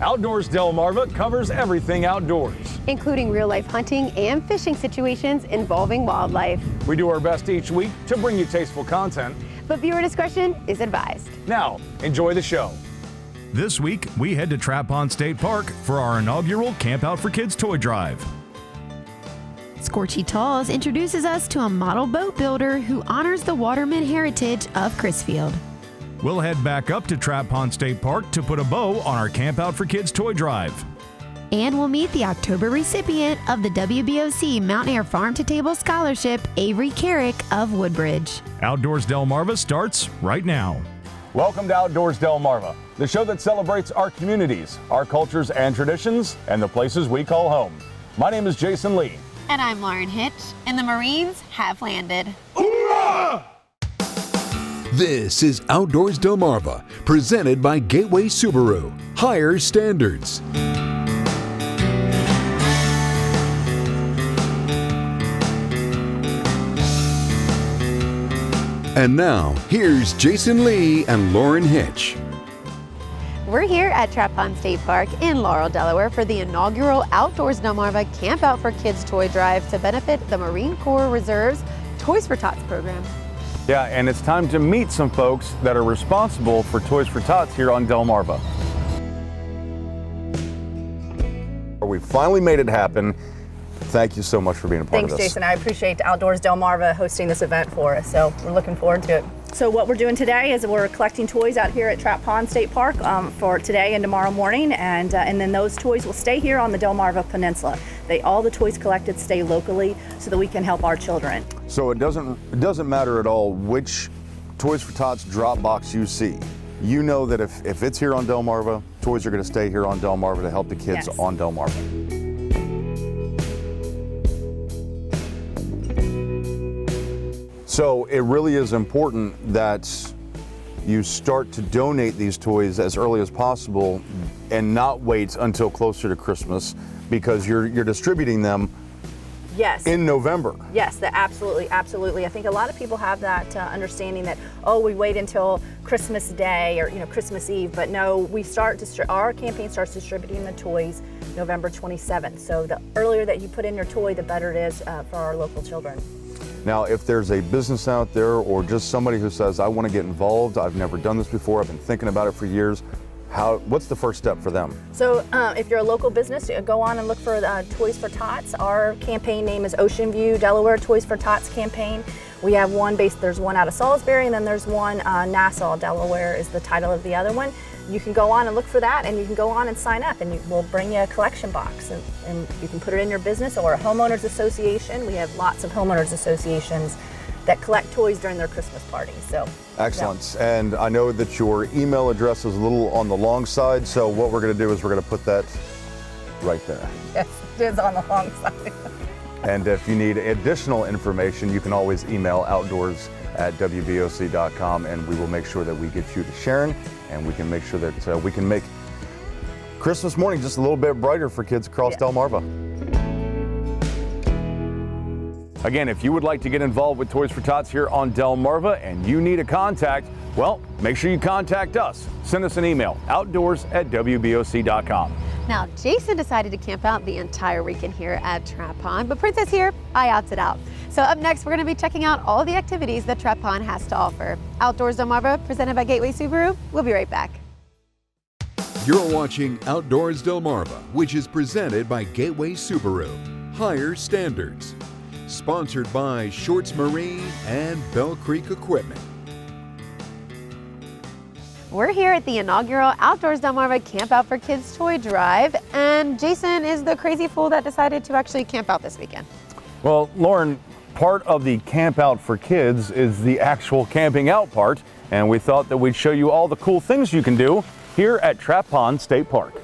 Outdoors Delmarva covers everything outdoors, including real-life hunting and fishing situations involving wildlife. We do our best each week to bring you tasteful content, but viewer discretion is advised. Now, enjoy the show. This week, we head to Trap Pond State Park for our inaugural Campout for Kids toy drive. Scorchy Tawes introduces us to a model boat builder who honors the waterman heritage of Crisfield. We'll head back up to Trap Pond State Park to put a bow on our Campout for Kids toy drive. And we'll meet the October recipient of the WBOC Mountaire Farm to Table Scholarship, Avery Kerrick of Woodbridge. Outdoors Delmarva starts right now. Welcome to Outdoors Delmarva, the show that celebrates our communities, our cultures and traditions, and the places we call home. My name is Jason Lee. And I'm Lauren Hitch, and the Marines have landed. Hoorah! This is Outdoors Delmarva, presented by Gateway Subaru. Higher standards. And now, here's Jason Lee and Lauren Hitch. We're here at Trap Pond State Park in Laurel, Delaware for the inaugural Outdoors Delmarva Camp Out for Kids toy drive to benefit the Marine Corps Reserve's Toys for Tots program. Yeah, and it's time to meet some folks that are responsible for Toys for Tots here on Delmarva. We finally made it happen. Thank you so much for being a part of this. Thanks, Jason. I appreciate Outdoors Delmarva hosting this event for us, so we're looking forward to it. So what we're doing today is we're collecting toys out here at Trap Pond State Park for today and tomorrow morning, and then those toys will stay here on the Delmarva Peninsula. All the toys collected stay locally so that we can help our children. So it doesn't matter at all which Toys for Tots drop box you see. You know that if it's here on Delmarva, toys are going to stay here on Delmarva to help the kids on Delmarva. So it really is important that you start to donate these toys as early as possible and not wait until closer to Christmas, because you're distributing them in November. Yes, absolutely. I think a lot of people have that understanding that, oh, we wait until Christmas Day or Christmas Eve, but no, our campaign starts distributing the toys November 27th. So the earlier that you put in your toy, the better it is for our local children. Now, if there's a business out there or just somebody who says, I want to get involved, I've never done this before, I've been thinking about it for years, what's the first step for them? So if you're a local business, go on and look for Toys for Tots. Our campaign name is Ocean View Delaware Toys for Tots campaign. We have there's one out of Salisbury, and then there's one Nassau, Delaware is the title of the other one. You can go on and look for that, and you can go on and sign up, and we'll bring you a collection box, and you can put it in your business or a homeowners association. We have lots of homeowners associations that collect toys during their Christmas parties. So excellent. Yeah. And I know that your email address is a little on the long side, so what we're going to do is we're going to put that right there. Yes, it is on the long side. And if you need additional information, you can always email outdoors@wboc.com, and we will make sure that we get you to Sharon, and we can make sure that we can make Christmas morning just a little bit brighter for kids across Delmarva. Again, if you would like to get involved with Toys for Tots here on Delmarva and you need a contact, well, make sure you contact us. Send us an email, outdoors@wboc.com. Now, Jason decided to camp out the entire weekend here at Trap Pond, but Princess here, I opted out. So up next, we're going to be checking out all the activities that Trap Pond has to offer. Outdoors Delmarva, presented by Gateway Subaru. We'll be right back. You're watching Outdoors Delmarva, which is presented by Gateway Subaru. Higher standards. Sponsored by Shorts Marine and Bell Creek Equipment. We're here at the inaugural Outdoors Delmarva Camp Out for Kids toy drive, and Jason is the crazy fool that decided to actually camp out this weekend. Well, Lauren, part of the Camp Out for Kids is the actual camping out part, and we thought that we'd show you all the cool things you can do here at Trap Pond State Park.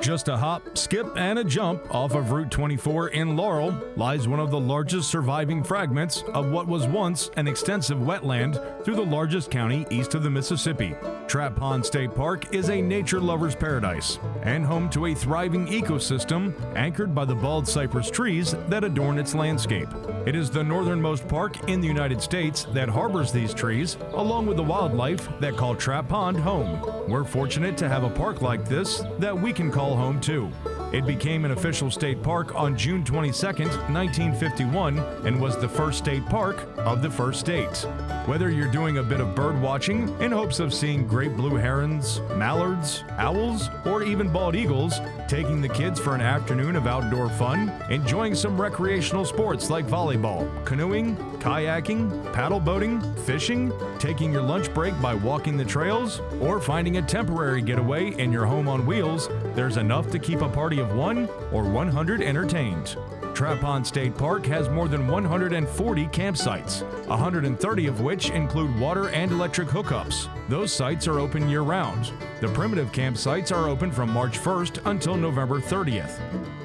Just a hop, skip, and a jump off of Route 24 in Laurel lies one of the largest surviving fragments of what was once an extensive wetland through the largest county east of the Mississippi. Trap Pond State Park is a nature lover's paradise and home to a thriving ecosystem anchored by the bald cypress trees that adorn its landscape. It is the northernmost park in the United States that harbors these trees, along with the wildlife that call Trap Pond home. We're fortunate to have a park like this that we can call home too. It became an official state park on June 22, 1951, and was the first state park of the first state. Whether you're doing a bit of bird watching in hopes of seeing great blue herons, mallards, owls, or even bald eagles, taking the kids for an afternoon of outdoor fun, enjoying some recreational sports like volleyball, canoeing, kayaking, paddle boating, fishing, taking your lunch break by walking the trails, or finding a temporary getaway in your home on wheels, there's enough to keep a party of 1 or 100 entertained. Trap Pond State Park has more than 140 campsites, 130 of which include water and electric hookups. Those sites are open year-round. The primitive campsites are open from March 1st until November 30th.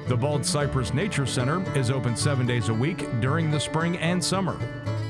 The Bald Cypress Nature Center is open 7 days a week during the spring and summer.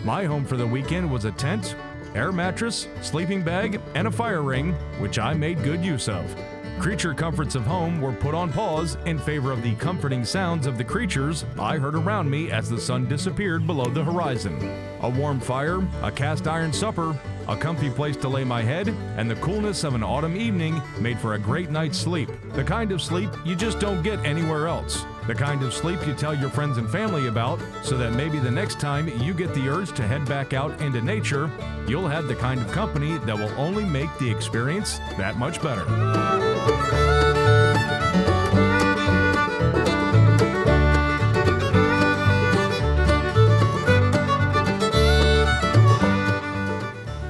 My home for the weekend was a tent, air mattress, sleeping bag, and a fire ring, which I made good use of. Creature comforts of home were put on pause in favor of the comforting sounds of the creatures I heard around me as the sun disappeared below the horizon. A warm fire, a cast iron supper, a comfy place to lay my head, and the coolness of an autumn evening made for a great night's sleep. The kind of sleep you just don't get anywhere else. The kind of sleep you tell your friends and family about, so that maybe the next time you get the urge to head back out into nature, you'll have the kind of company that will only make the experience that much better.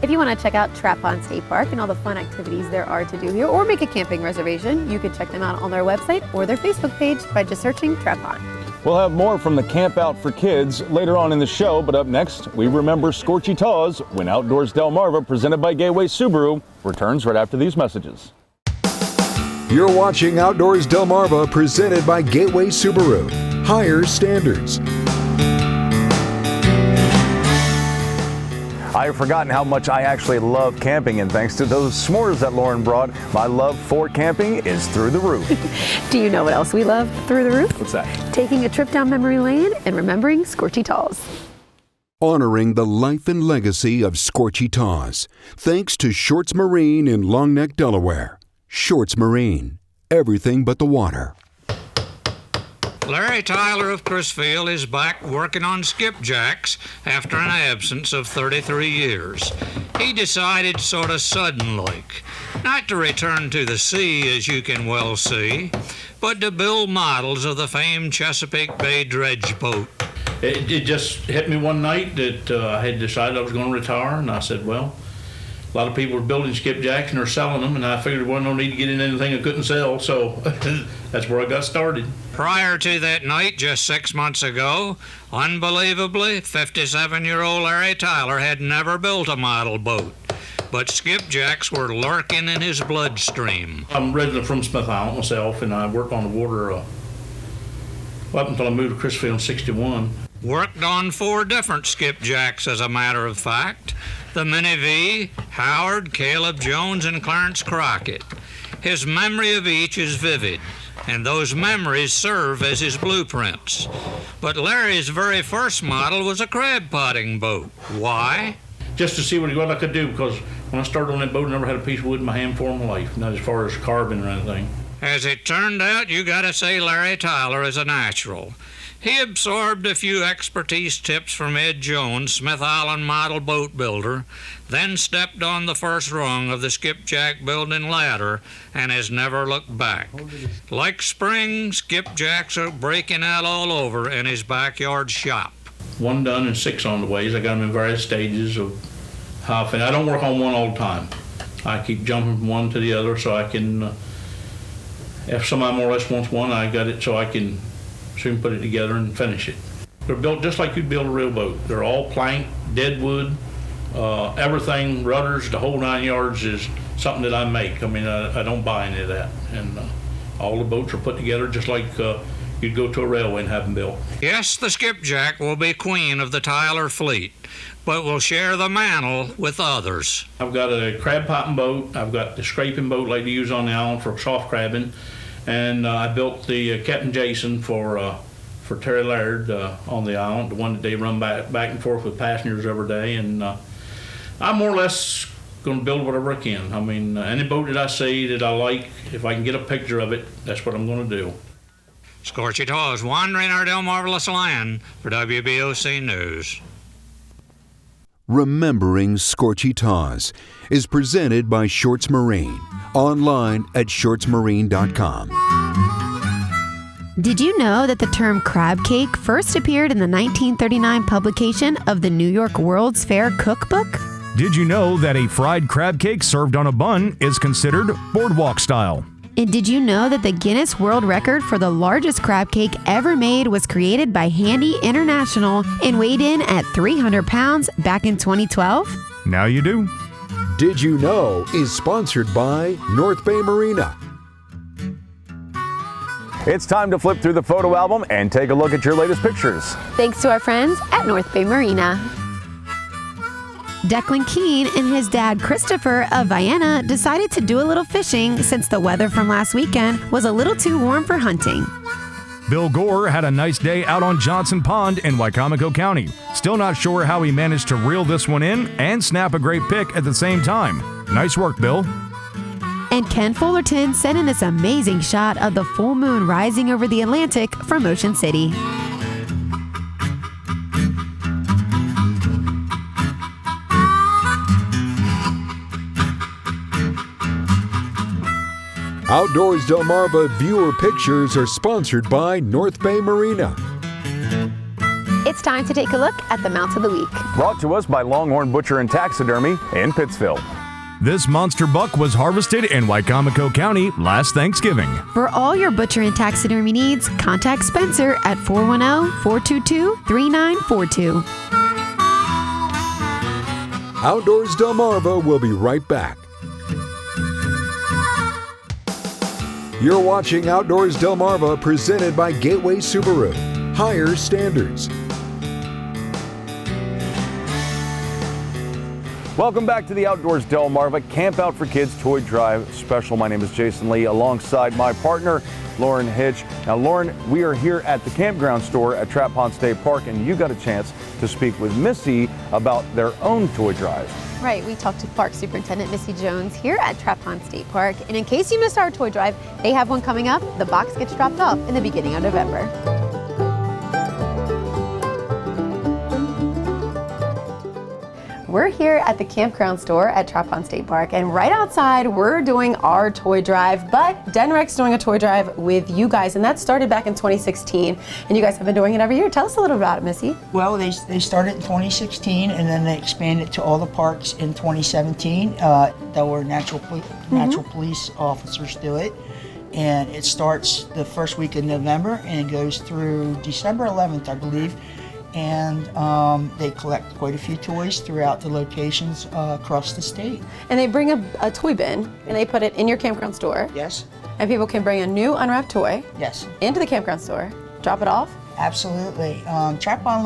If you want to check out Trap Pond State Park and all the fun activities there are to do here, or make a camping reservation, you can check them out on their website or their Facebook page by just searching Trap Pond. We'll have more from the Campout for Kids later on in the show, but up next, we remember Scorchy Tawes when Outdoors Delmarva, presented by Gateway Subaru, returns right after these messages. You're watching Outdoors Delmarva, presented by Gateway Subaru. Higher standards. I've forgotten how much I actually love camping, and thanks to those s'mores that Lauren brought, my love for camping is through the roof. Do you know what else we love through the roof? What's that? Taking a trip down memory lane and remembering Scorchy Tawes. Honoring the life and legacy of Scorchy Tawes, thanks to Shorts Marine in Long Neck, Delaware. Shorts Marine, everything but the water. Larry Tyler of Crisfield is back working on skipjacks after an absence of 33 years. He decided sort of sudden-like not to return to the sea, as you can well see, but to build models of the famed Chesapeake Bay dredge boat. It just hit me one night that I had decided I was going to retire, and I said, well, a lot of people are building skipjacks and they're selling them, and I figured there wasn't no need to get in anything I couldn't sell, so that's where I got started. Prior to that night, just 6 months ago, unbelievably, 57-year-old Larry Tyler had never built a model boat, but skipjacks were lurking in his bloodstream. I'm originally from Smith Island myself, and I worked on the water up until I moved to Crisfield in '61. Worked on 4 different skipjacks, as a matter of fact. The Minnie V, Howard, Caleb Jones, and Clarence Crockett. His memory of each is vivid, and those memories serve as his blueprints. But Larry's very first model was a crab potting boat. Why? Just to see what I could do, because when I started on that boat, I never had a piece of wood in my hand for my life, not as far as carving or anything. As it turned out, you gotta say Larry Tyler is a natural. He absorbed a few expertise tips from Ed Jones, Smith Island model boat builder, then stepped on the first rung of the skipjack building ladder and has never looked back. Like spring, skipjacks are breaking out all over in his backyard shop. 1 done and 6 on the ways. I got them in various stages of how I finish. I don't work on one all the time. I keep jumping from one to the other so I can, if somebody more or less wants one, I got it so I can soon put it together and finish it. They're built just like you'd build a real boat. They're all plank, dead wood, everything, rudders, the whole 9 yards is something that I make. I mean, I don't buy any of that. And All the boats are put together just like you'd go to a railway and have them built. Yes, the skipjack will be queen of the Tyler fleet, but will share the mantle with others. I've got a crab potting boat. I've got the scraping boat like they use on the island for soft crabbing. And I built the Captain Jason for Terry Laird on the island, the one that they run back and forth with passengers every day. And I'm more or less going to build whatever I can. I mean, any boat that I see that I like, if I can get a picture of it, that's what I'm going to do. Scorchy Tawes wandering our Delmarva land for WBOC News. Remembering Scorchy Tawes is presented by Shorts Marine, online at shortsmarine.com. Did you know that the term crab cake first appeared in the 1939 publication of the New York World's Fair Cookbook? Did you know that a fried crab cake served on a bun is considered boardwalk style? And did you know that the Guinness World Record for the largest crab cake ever made was created by Handy International and weighed in at 300 pounds back in 2012? Now you do. Did You Know is sponsored by North Bay Marina. It's time to flip through the photo album and take a look at your latest pictures. Thanks to our friends at North Bay Marina. Declan Keene and his dad Christopher of Vienna decided to do a little fishing since the weather from last weekend was a little too warm for hunting. Bill Gore had a nice day out on Johnson Pond in Wicomico County. Still not sure how he managed to reel this one in and snap a great pic at the same time. Nice work, Bill. And Ken Fullerton sent in this amazing shot of the full moon rising over the Atlantic from Ocean City. Outdoors Delmarva viewer pictures are sponsored by North Bay Marina. It's time to take a look at the Mount of the Week. Brought to us by Longhorn Butcher and Taxidermy in Pittsville. This monster buck was harvested in Wicomico County last Thanksgiving. For all your butcher and taxidermy needs, contact Spencer at 410-422-3942. Outdoors Delmarva will be right back. You're watching Outdoors Delmarva presented by Gateway Subaru. Higher standards. Welcome back to the Outdoors Delmarva Campout for Kids Toy Drive Special. My name is Jason Lee alongside my partner, Lauren Hitch. Now, Lauren, we are here at the campground store at Trap Pond State Park, and you got a chance to speak with Missie about their own toy drive. Right, we talked to Park Superintendent Missie Jones here at Trap Pond State Park. And in case you missed our toy drive, they have one coming up. The box gets dropped off in the beginning of November. We're here at the campground store at Trap Pond State Park, and right outside we're doing our toy drive, but Denrec's doing a toy drive with you guys, and that started back in 2016, and you guys have been doing it every year. Tell us a little about it, Missy. Well, they started in 2016, and then they expanded to all the parks in 2017. Delaware natural police officers do it, and it starts the first week of November and it goes through December 11th, I believe. And they collect quite a few toys throughout the locations across the state. And they bring a toy bin and they put it in your campground store. Yes. And people can bring a new unwrapped toy. Yes. Into the campground store, drop it off. Absolutely. Trap Pond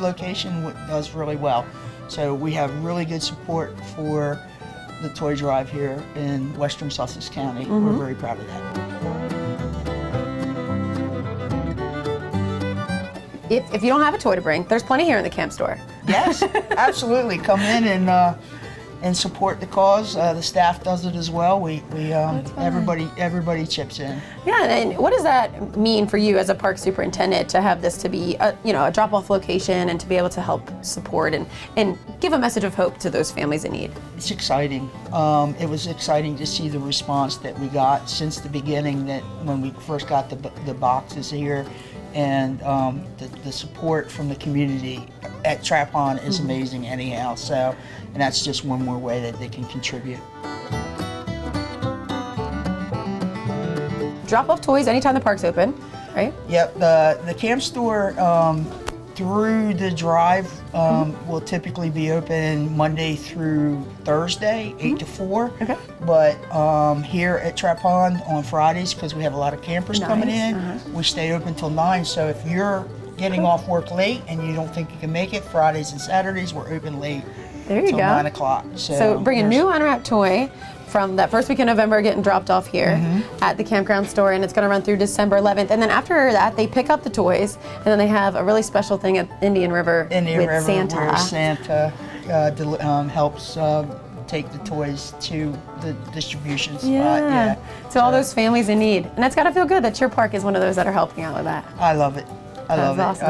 location does really well. So we have really good support for the toy drive here in Western Sussex County. Mm-hmm. We're very proud of that. If you don't have a toy to bring, there's plenty here in the camp store. Yes, absolutely. Come in and support the cause. The staff does it as well. Everybody chips in. Yeah, and what does that mean for you as a park superintendent to have this to be a drop-off location and to be able to help support and give a message of hope to those families in need? It's exciting. It was exciting to see the response that we got since the beginning, that when we first got the boxes here. And the support from the community at Trap Pond is amazing anyhow. So, and that's just one more way that they can contribute. Drop off toys anytime the park's open, right? Yep, the camp store through the drive will typically be open Monday through Thursday, 8 to 4. Okay. But here at Trap Pond on Fridays, because we have a lot of campers coming in, we stay open till 9. So if you're getting off work late and you don't think you can make it, Fridays and Saturdays we're open late. There you till go. 9 o'clock. So bring a new unwrapped toy from that first week in November, getting dropped off here at the campground store, and it's going to run through December 11th. And then after that, they pick up the toys, and then they have a really special thing at Indian River with Santa. Where Santa helps take the toys to the distribution spot. Yeah. So all those families in need, and it's got to feel good that your park is one of those that are helping out with that. I love it. I love it. Awesome.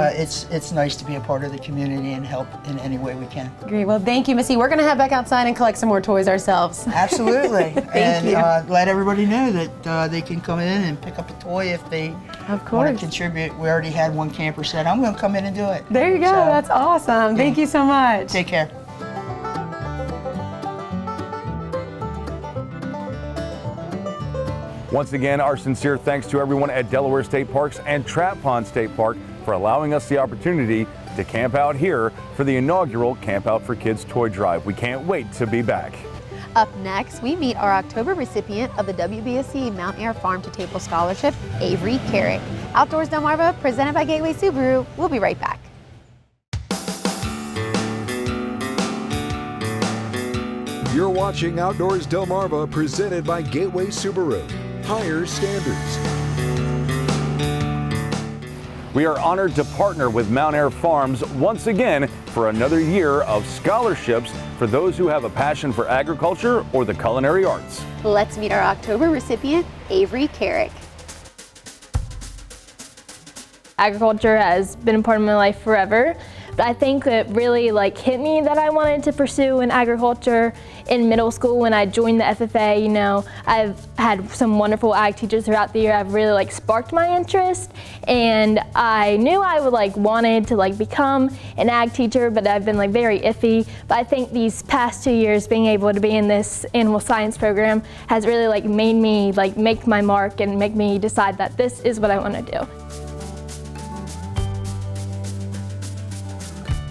It's nice to be a part of the community and help in any way we can. Great. Well, thank you, Missy. We're going to head back outside and collect some more toys ourselves. Absolutely. Thank you. Let everybody know that they can come in and pick up a toy if they want to contribute. We already had one camper said, I'm going to come in and do it. There you go. So, that's awesome. Thank you so much. Take care. Once again, our sincere thanks to everyone at Delaware State Parks and Trap Pond State Park for allowing us the opportunity to camp out here for the inaugural Campout for Kids toy drive. We can't wait to be back. Up next, we meet our October recipient of the WBOC Mountaire Farm to Table Scholarship, Avery Kerrick. Outdoors Delmarva, presented by Gateway Subaru. We'll be right back. You're watching Outdoors Delmarva, presented by Gateway Subaru. Higher standards. We are honored to partner with Mountaire Farms once again for another year of scholarships for those who have a passion for agriculture or the culinary arts. Let's meet our October recipient, Avery Kerrick. Agriculture has been a part of my life forever, but I think it really hit me that I wanted to pursue in agriculture in middle school when I joined the FFA. You know, I've had some wonderful ag teachers throughout the year. I've really sparked my interest, and I knew I would wanted to become an ag teacher, but I've been very iffy. But I think these past 2 years being able to be in this animal science program has really made me make my mark and make me decide that this is what I want to do.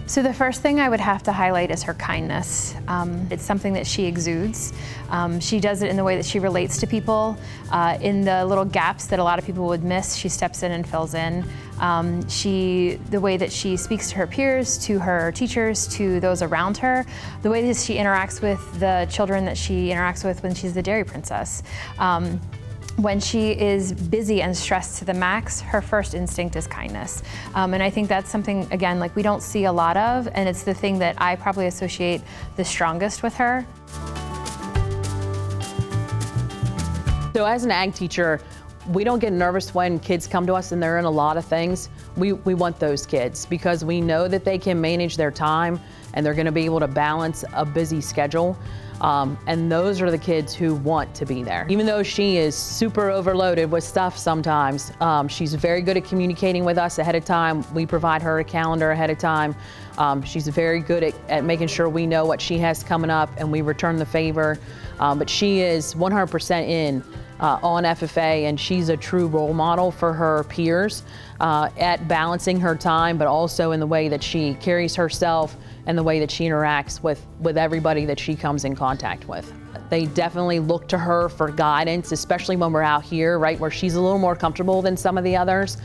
So the first thing I would have to highlight is her kindness. It's something that she exudes. She does it in the way that she relates to people. In the little gaps that a lot of people would miss, she steps in and fills in. The way that she speaks to her peers, to her teachers, to those around her, the way that she interacts with the children that she interacts with when she's the dairy princess. When she is busy and stressed to the max, her first instinct is kindness. And I think that's something, again, we don't see a lot of, and it's the thing that I probably associate the strongest with her. So as an ag teacher, we don't get nervous when kids come to us and they're in a lot of things. We want those kids because we know that they can manage their time and they're gonna be able to balance a busy schedule. And those are the kids who want to be there. Even though she is super overloaded with stuff sometimes, she's very good at communicating with us ahead of time. We provide her a calendar ahead of time. She's very good at making sure we know what she has coming up and we return the favor. But she is 100% in on FFA, and she's a true role model for her peers at balancing her time, but also in the way that she carries herself and the way that she interacts with everybody that she comes in contact with. They definitely look to her for guidance, especially when we're out here, right, where she's a little more comfortable than some of the others.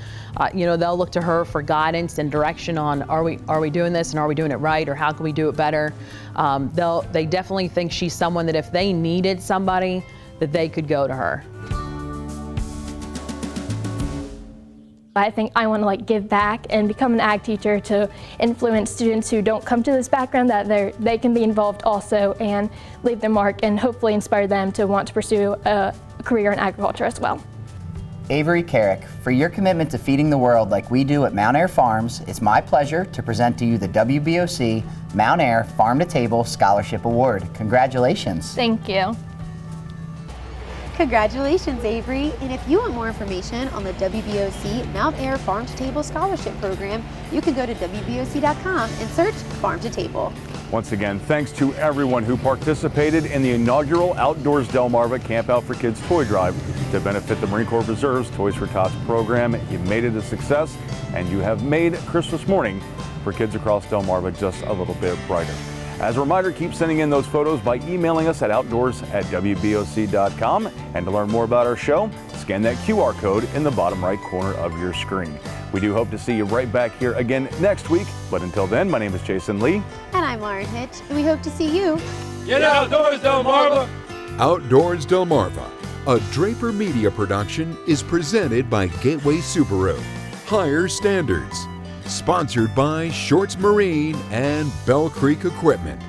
They'll look to her for guidance and direction on are we doing this and are we doing it right, or how can we do it better. They definitely think she's someone that if they needed somebody, that they could go to her. I think I want to give back and become an ag teacher to influence students who don't come to this background, that they can be involved also and leave their mark and hopefully inspire them to want to pursue a career in agriculture as well. Avery Kerrick, for your commitment to feeding the world like we do at Mountaire Farms, it's my pleasure to present to you the WBOC Mountaire Farm to Table Scholarship Award. Congratulations. Thank you. Congratulations, Avery. And if you want more information on the WBOC Mountaire Farm to Table Scholarship Program, you can go to WBOC.com and search Farm to Table. Once again, thanks to everyone who participated in the inaugural Outdoors Delmarva Campout for Kids toy drive to benefit the Marine Corps Reserve's Toys for Tots program. You made it a success, and you have made Christmas morning for kids across Delmarva just a little bit brighter. As a reminder, keep sending in those photos by emailing us at outdoors@wboc.com. And to learn more about our show, scan that QR code in the bottom right corner of your screen. We do hope to see you right back here again next week. But until then, my name is Jason Lee. And I'm Lauren Hitch, and we hope to see you. Get outdoors, Delmarva! Outdoors Delmarva, a Draper Media production, is presented by Gateway Subaru. Higher Standards. Sponsored by Shorts Marine and Bell Creek Equipment.